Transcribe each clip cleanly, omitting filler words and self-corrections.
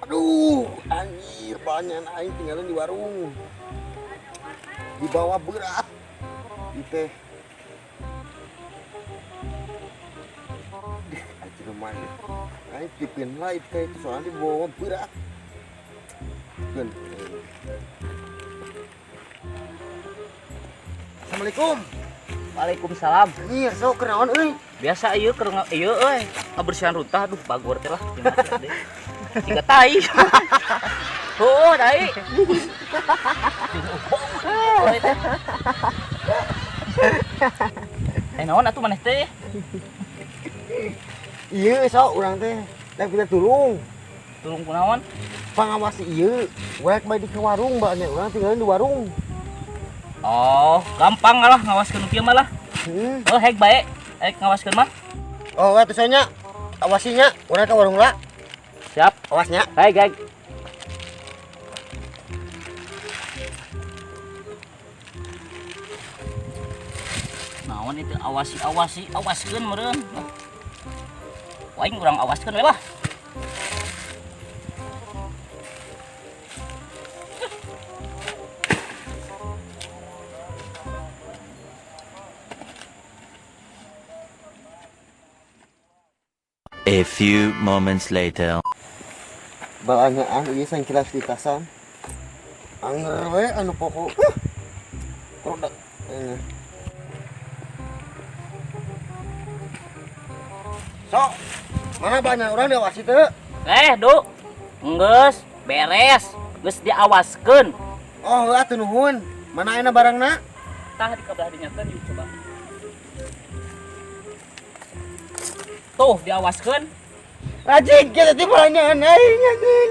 Aduh, anjir, banyak aing tinggalin di warung. Di bawah berat. Di teh. Anjir lumayan. Aing tipin live teh itu soalnya di bawah berat. Kan. Assalamualaikum. Waalaikumsalam. Anjir, sok kenaon euy. Biasa ieu keur ieu euy, ngabersihan runtah aduh bagor teh lah. Tiga tai. Oh, tai. Naon atuh maneh teh? Ieu sok urang teh da kita tulung. Tulung kunaon? Pangawasi ieu. Wek bae di warung banyak urang tinggalin di warung. Oh, gampang lah ngawaskeun kieu mah lah. Oh, hek bae. Hek ngawaskeun mah. Oh, atuh sonya. Awasinya urang ka warung lah. Siap. Awasnya. Hai, guys. Naon itu awaskeun meureun. Waing urang awaskeun we lah. A few moments later. Balanyaan ieu sangkilas di tasan. Anger we anu pokok. Produk. Sok, mana banyak orang diawasi teh? Du. Enggeus beres. Geus diawaskeun. Oh, atuh nuhun. Mana ayeuna barangna? Tah di kabelah dinyakeun yuk coba. Tuh diawaskeun. Rajin kita teh balanyaan aing anjing.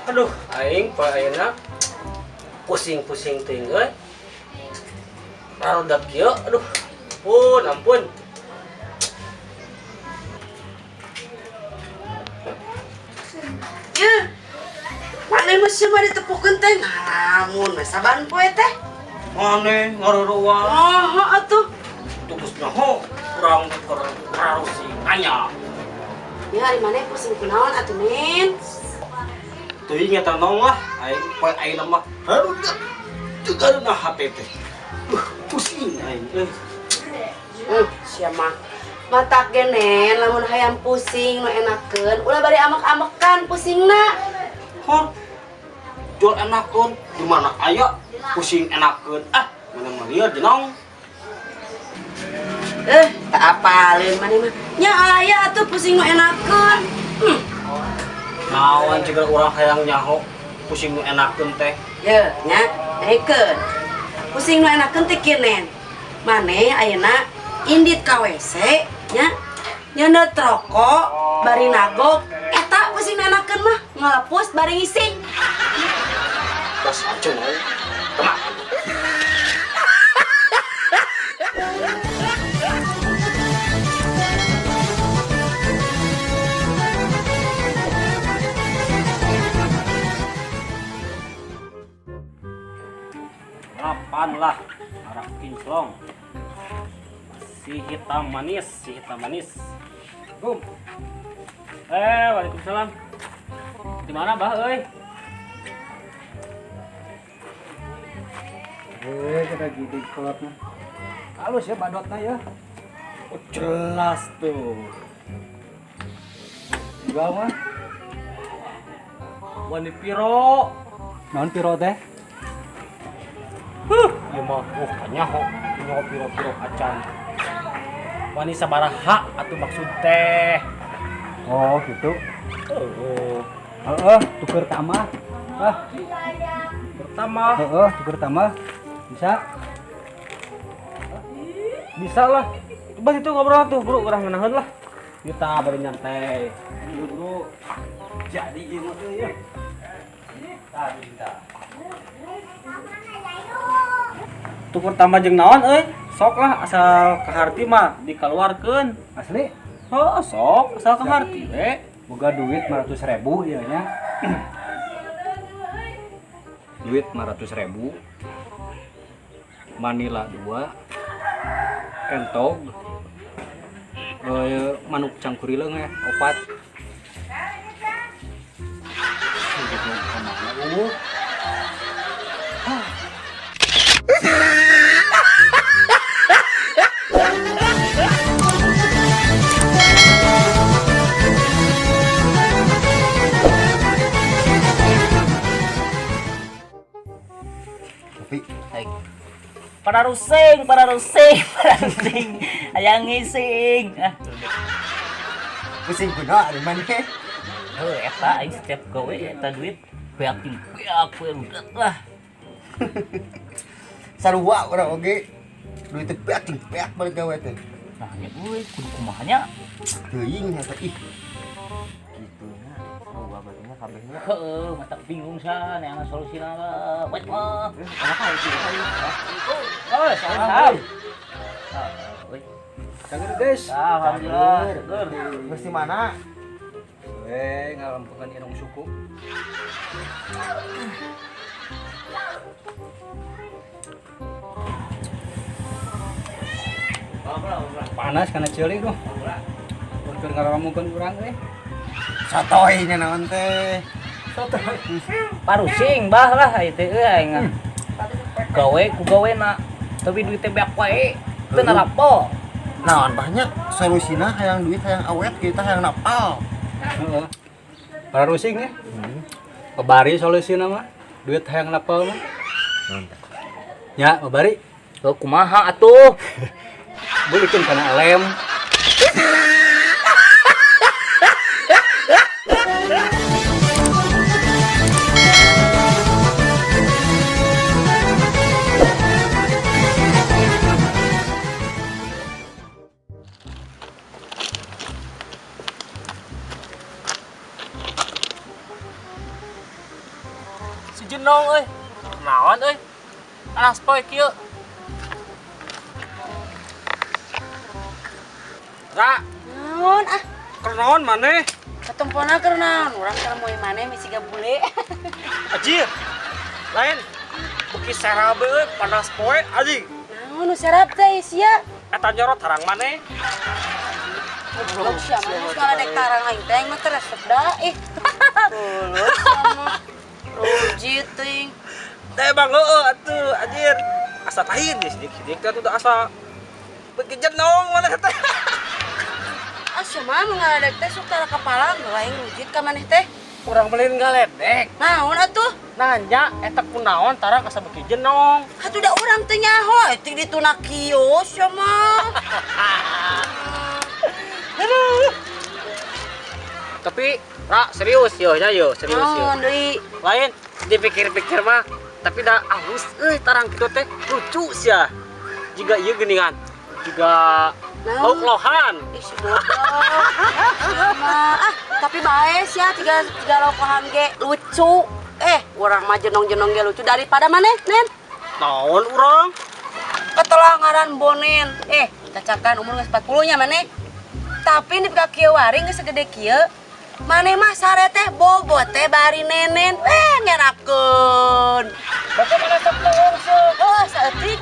Aduh, aing pa ayeuna pusing-pusing teuing euy. Barudak kieu, aduh. Ampun. Ya. Maneh mah sia mah ditepukeun teh ngalamun we saban poe teh. Maneh ngaruruan. Oh, atuh. Tugas nyaho urang keur karusi anya. Ya ari maneh pusing kunaon atuh, Nen? Teuing eta naon lah, aing poe ayeuna mah barudak teugareuna HP teh. Pusing aing euy. Sia mah matak ge Nen, lamun hayang pusing nu enakeun ulah bari amek-amekan pusingna. Hor. Jual enakeun di mana aya pusing enakeun. Mana mah lieur jenong. Tak apalin maneh mah. Nya aya atuh pusing nu enakeun. Naon juga urang hayang nyaho pusing nu enakeun teh. Ye, nya daekeun. Pusing nu enakeun teh kieu Nen. Maneh ayeuna indit ka WC nya nyeuneuh rokok bari nagok eta pusing nu enakeun mah ngalepus bari ngising. Tos acun euy. Temak. Lapan lah, arak kinclong. Si hitam manis. Gum. Waalaikumsalam. Di mana, Mbah euy? Kita gede kolotnya. Halus ya badotnya ya. Oh, jelas tuh. Enggak mah. Wani piro. Naon piro teh? Ieu mah kanyaho, nyaho piro-piro acan. Wani sabaraha atuh maksud teh. Oh, gitu. Tuker tamah. Pertama, Tuker tamah. Bisa? bisa lah. Coba situ ngobrol tuh, bro, urang ngeunaheun lah. Kita bari nyantai. Bro. Jadi ieu mah teh ya. Tadi kita. Tuker tambah jeung naon euy? Sok lah asal kaharti mah dikaluarkeun. Asli? Oh, sok asal kaharti we. boga duit 500.000 ya nya. Duit 500.000. Manila 2. Entog. Manuk cangkurileung ya 4. Tapi Para rusing, para rusing, para rusing. Ayang ngising. pusing kuno di mana? Eta aing setiap gawe eta duit beak we rudet lah. Sarua urang oge. Duit teh beak balik gawe teh. Nah, nya euy kudu kumaha nya? Teuing eta ih. Gitunya sarua barunya kabehnya. Heueuh, mata bingung san yang solusina lah. Wait mah. Kenapa itu tadi? Oh, salam. Woi. Cager guys. Alhamdulillah. Geus di mana? Ngalampungan irung suku. Panas karena ceulik tuh. Keur ngaramukeun urang euy. Sotoy nya naon teh. Parusing bah lah ieu teh aing. Gawe ku gawena. Tapi duit teh beak wae. Teu narapo. Naon banyak solusina hayang duit hayang awet kita hayang napal. Heeh. Para rusing ya. Babari solusina mah. Duit hayang napal mah. Ya, babari. Tuh kumaha atuh? Bulikeun kana lem. Si Jenong euy. Naon euy? Anas poe kieu. Ra, Naon ah, kenaon maneh? ketemponan keur naon? Urang keur moe maneh misi gabule. Aji. Lain. Beki serabe euy panas poe aji. Naon nu serap teh sia? Eta nyorot harang maneh. Goblok sia mah geus ngaledek tarang aing teh mah teh resep da ih. Tulus sama. Ruji ting. Teh bang heueuh atuh anjir. Asa lain geus sidik-sidik teh udah asa beki jenong maneh teh. Asa mah ngaledek teh sok tara kepala lain rujit ka maneh teh. Urang beliin galedek. Naon atuh? Nanya eta kunaon tara asa beki jenong. Atuh da urang teh nyaho euy dituna kios ya mah. Tapi Ra serius yo nya yo, serius yo. Naon deui? Lain dipikir-pikir mah tapi dah halus tarang kitu teh lucu sia. Jiga ieu geuningan. Jiga lauk lohan. Ih, si bodoh. Sama. Tapi bae sia tiga lokohan ge lucu. Urang mah jenong-jenong ge lucu daripada maneh, Nen. Naon urang? Ketelah ngaran Bonen. Cacakan umur geus 40 nya maneh. Tapi di ka kieu waring geus segede kieu. Maneh mah sare teh bobot teh bari nenen. Ngerakeun. Bapak mana sok lawang sok. Oh, saeutik.